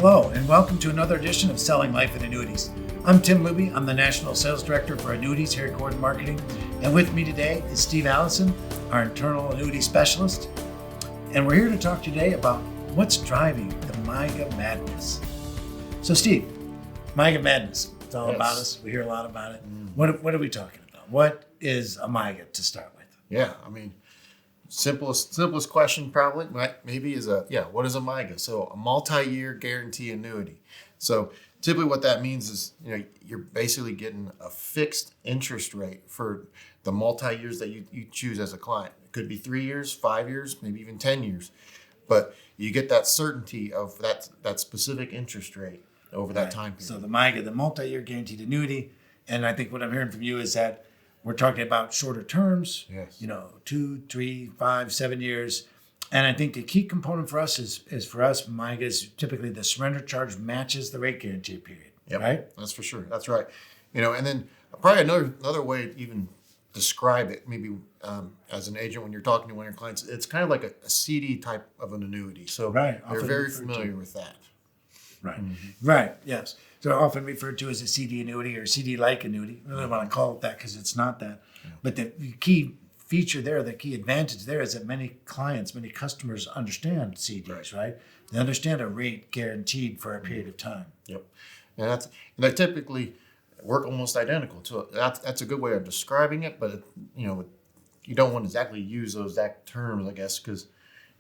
Hello, and welcome to another edition of Selling Life Annuities. I'm Tim Luby. I'm the National Sales Director for Annuities here at Gordon Marketing. And with me today is Steve Allison, our internal annuity specialist. And we're here to talk today about what's driving the MYGA Madness. So Steve, MYGA Madness, it's all about us. We hear a lot about it. What are we talking about? What is a MYGA to start with? Yeah, I mean, simplest question probably maybe is what is a MYGA? So a multi-year guarantee annuity. So typically what that means is, you're basically getting a fixed interest rate for the multi-years that you choose as a client. It could be 3 years, 5 years, maybe even 10 years. But you get that certainty of that specific interest rate over that time period. So the MYGA, the multi-year guaranteed annuity, and I think what I'm hearing from you is that we're talking about shorter terms, Yes. 2, 3, 5, 7 years. And I think the key component for us is for us, MYGAs, typically the surrender charge matches the rate guarantee period. Yep, right? That's for sure. That's right. And then probably another way to even describe it, maybe as an agent when you're talking to one of your clients, it's kind of like a CD type of an annuity. So Right. they're Often very referred familiar to. with that. Right. Right. Yes. So often referred to as a CD annuity or CD-like annuity. I don't really want to call it that because it's not that. Yeah. But the key feature there, the key advantage there is that many customers understand CDs, right? They understand a rate guaranteed for a period of time. Yep. And they typically work almost identical. So that's a good way of describing it, but you don't want to exactly use those exact terms, I guess, because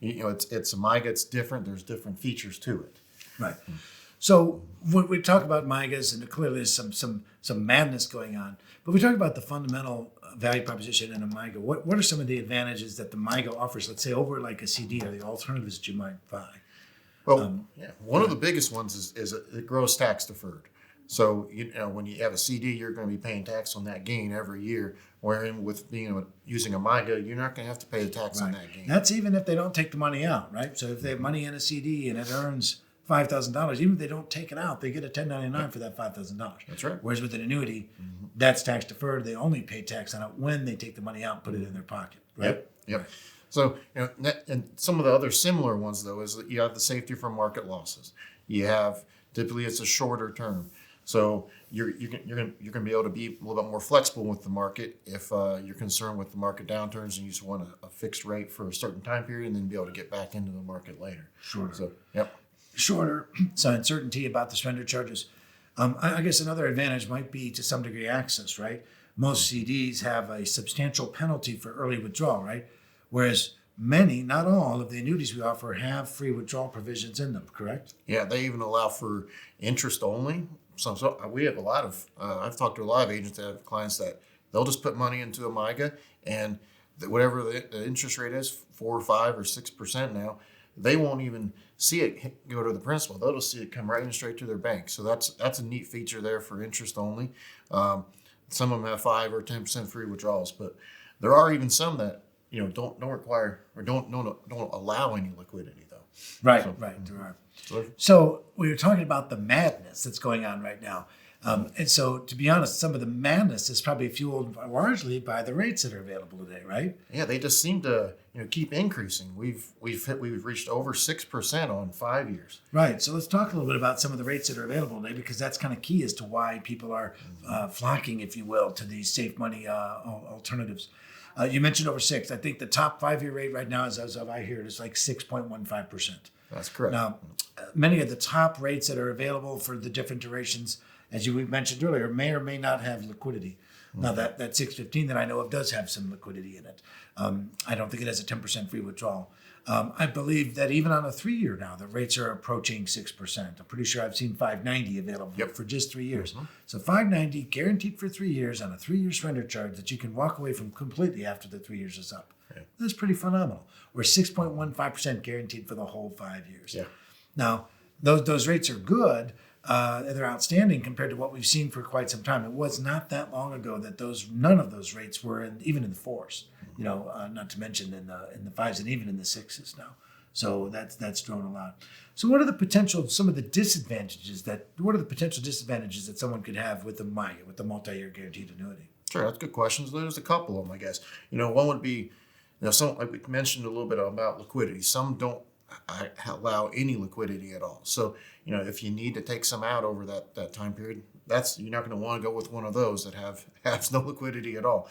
it's a MYGA, it's different. There's different features to it. Right. So when we talk about MYGAs, and clearly there's some madness going on, but we talk about the fundamental value proposition in a MYGA. What are some of the advantages that the MYGA offers, let's say, over like a CD or the alternatives that you might buy? Well, one of the biggest ones is it grows tax deferred. So when you have a CD, you're going to be paying tax on that gain every year. Wherein with using a MYGA, you're not going to have to pay the tax on that gain. That's even if they don't take the money out, right? So if they have money in a CD and it earns $5,000, even if they don't take it out, they get a 1099 for that $5,000. That's right. Whereas with an annuity, that's tax deferred. They only pay tax on it when they take the money out and put it in their pocket, right? Yep. Right. So, and some of the other similar ones though is that you have the safety from market losses. You have typically it's a shorter term, so you're going to be able to be a little bit more flexible with the market if you're concerned with the market downturns and you just want a fixed rate for a certain time period and then be able to get back into the market later. Shorter. So, yep. Shorter, so uncertainty about the surrender charges. I guess another advantage might be to some degree access, right? Most CDs have a substantial penalty for early withdrawal, right? Whereas many, not all, of the annuities we offer have free withdrawal provisions in them, correct? Yeah, they even allow for interest only. So we have a lot of, I've talked to a lot of agents that have clients that they'll just put money into a MYGA and whatever the interest rate is, 4 or 5 or 6% now, they won't even see it go to the principal. They'll just see it come right in straight to their bank. So that's a neat feature there for interest only. Some of them have 5 or 10% free withdrawals, but there are even some that don't require or don't allow any liquidity though. Right, there are. So we were talking about the madness that's going on right now. And so, to be honest, some of the madness is probably fueled largely by the rates that are available today, right? Yeah, they just seem to keep increasing. We've reached over 6% on 5 years. Right. So let's talk a little bit about some of the rates that are available today, because that's kind of key as to why people are flocking, if you will, to these safe money alternatives. You mentioned over 6. I think the top 5-year rate right now, as I hear it, is like 6.15%. That's correct. Now, many of the top rates that are available for the different durations, as we mentioned earlier, may or may not have liquidity. Now, that 615 that I know of does have some liquidity in it. I don't think it has a 10% free withdrawal. I believe that even on a 3-year now, the rates are approaching 6%. I'm pretty sure I've seen 590 available for just 3 years. So 590 guaranteed for 3 years on a 3-year surrender charge that you can walk away from completely after the 3 years is up. Yeah. That's pretty phenomenal. We're 6.15% guaranteed for the whole 5 years. Yeah. Now, those rates are good. They're outstanding compared to what we've seen for quite some time. It was not that long ago that none of those rates were even in the 4s. Not to mention in the 5s and even in the 6s now. So that's grown a lot. So what are the potential disadvantages that someone could have with the MYGA, with the multi-year guaranteed annuity? Sure, that's good questions. There's a couple of them, I guess. One would be, some, like we mentioned a little bit about liquidity. Some don't allow any liquidity at all. So, if you need to take some out over that time period, you're not going to want to go with one of those that has no liquidity at all.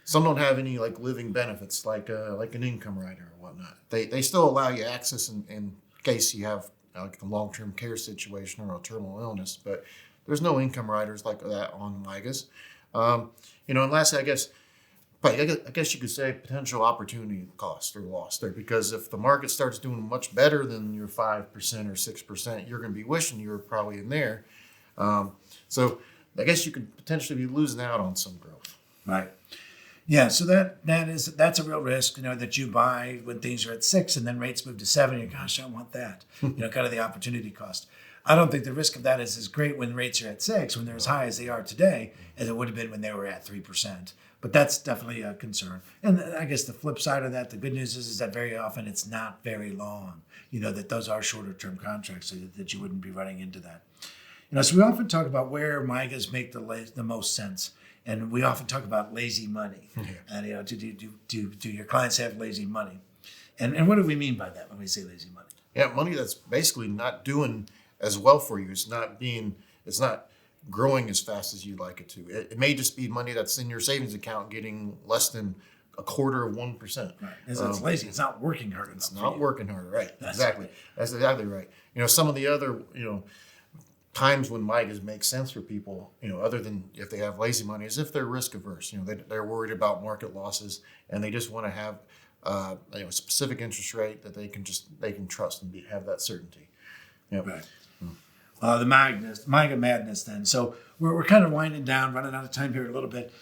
Some don't have any like living benefits, like an income rider or whatnot. They still allow you access in case you have like a long-term care situation or a terminal illness, but there's no income riders like that on MYGAs. And lastly, I guess you could say potential opportunity cost or loss there, because if the market starts doing much better than your 5% or 6%, you're going to be wishing you were probably in there. So I guess you could potentially be losing out on some growth. Right. Yeah. So that's a real risk, that you buy when things are at 6 and then rates move to 7. You're, gosh, I want that. Kind of the opportunity cost. I don't think the risk of that is as great when rates are at 6, when they're as high as they are today, as it would have been when they were at 3%. But that's definitely a concern. And I guess the flip side of that, the good news is that very often it's not very long, that those are shorter term contracts, so that you wouldn't be running into that. So we often talk about where MYGAs make the most sense. And we often talk about lazy money. And, do your clients have lazy money? And what do we mean by that when we say lazy money? Yeah, money that's basically not doing as well for you. It's not growing as fast as you'd like it to. It may just be money that's in your savings account getting less than 1/4%. Right. It's lazy. It's not working hard enough. It's not working hard. Right. Exactly. Right. That's exactly right. Some of the other, times when MYGAs make sense for people, other than if they have lazy money, is if they're risk averse. They're worried about market losses and they just want to have a specific interest rate that they can trust and have that certainty. Yep. Right. The MYGA Madness then. So we're kind of winding down, running out of time here a little bit.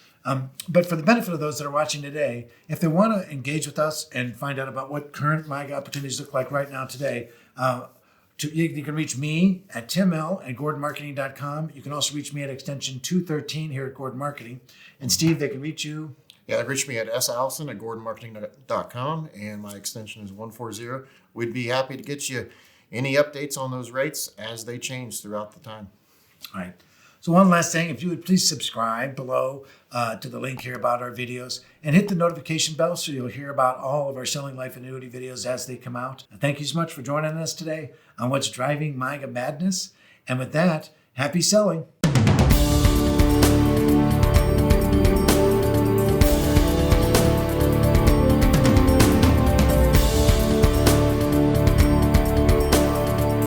But for the benefit of those that are watching today, if they want to engage with us and find out about what current MYGA opportunities look like right now today, you can reach me at timl@gordonmarketing.com. You can also reach me at extension 213 here at Gordon Marketing. And Steve, they can reach you. Yeah, reach me at sallison@gordonmarketing.com, and my extension is 140. We'd be happy to get you any updates on those rates as they change throughout the time. All right. So one last thing, if you would please subscribe below to the link here about our videos and hit the notification bell so you'll hear about all of our Selling Life Annuity videos as they come out. Thank you so much for joining us today on What's Driving MYGA Madness. And with that, happy selling.